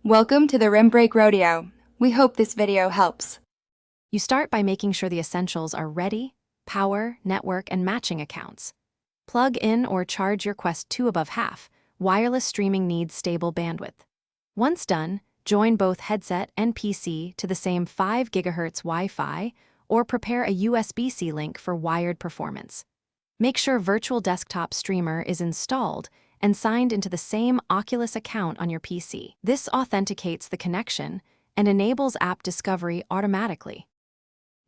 Welcome to the Rim Break Rodeo. We hope this video helps. You start by making sure the essentials are ready: power, network, and matching accounts. Plug in or charge your Quest 2 above half. Wireless streaming needs stable bandwidth. Once done, join both headset and PC to the same 5 GHz Wi-Fi or prepare a USB-C link for wired performance. Make sure Virtual Desktop Streamer is installed and signed into the same Oculus account on your PC. This authenticates the connection and enables app discovery automatically.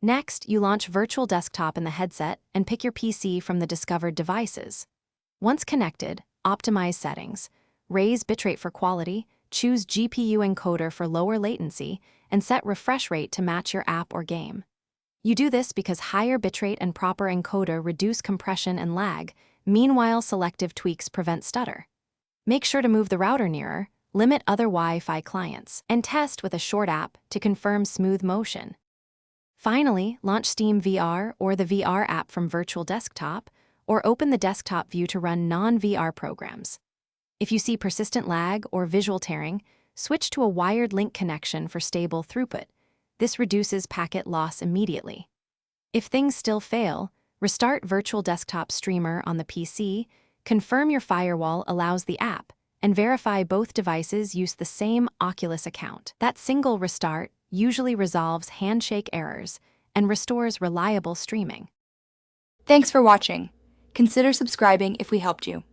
Next, you launch Virtual Desktop in the headset and pick your PC from the discovered devices. Once connected, optimize settings, raise bitrate for quality, choose GPU encoder for lower latency, and set refresh rate to match your app or game. You do this because higher bitrate and proper encoder reduce compression and lag. Meanwhile, selective tweaks prevent stutter. Make sure to move the router nearer, limit other Wi-Fi clients, and test with a short app to confirm smooth motion. Finally, launch Steam VR or the VR app from Virtual Desktop, or open the desktop view to run non-VR programs. If you see persistent lag or visual tearing, switch to a wired link connection for stable throughput. This reduces packet loss immediately. If things still fail, restart Virtual Desktop Streamer on the PC, confirm your firewall allows the app, and verify both devices use the same Oculus account. That single restart usually resolves handshake errors and restores reliable streaming. Thanks for watching. Consider subscribing if we helped you.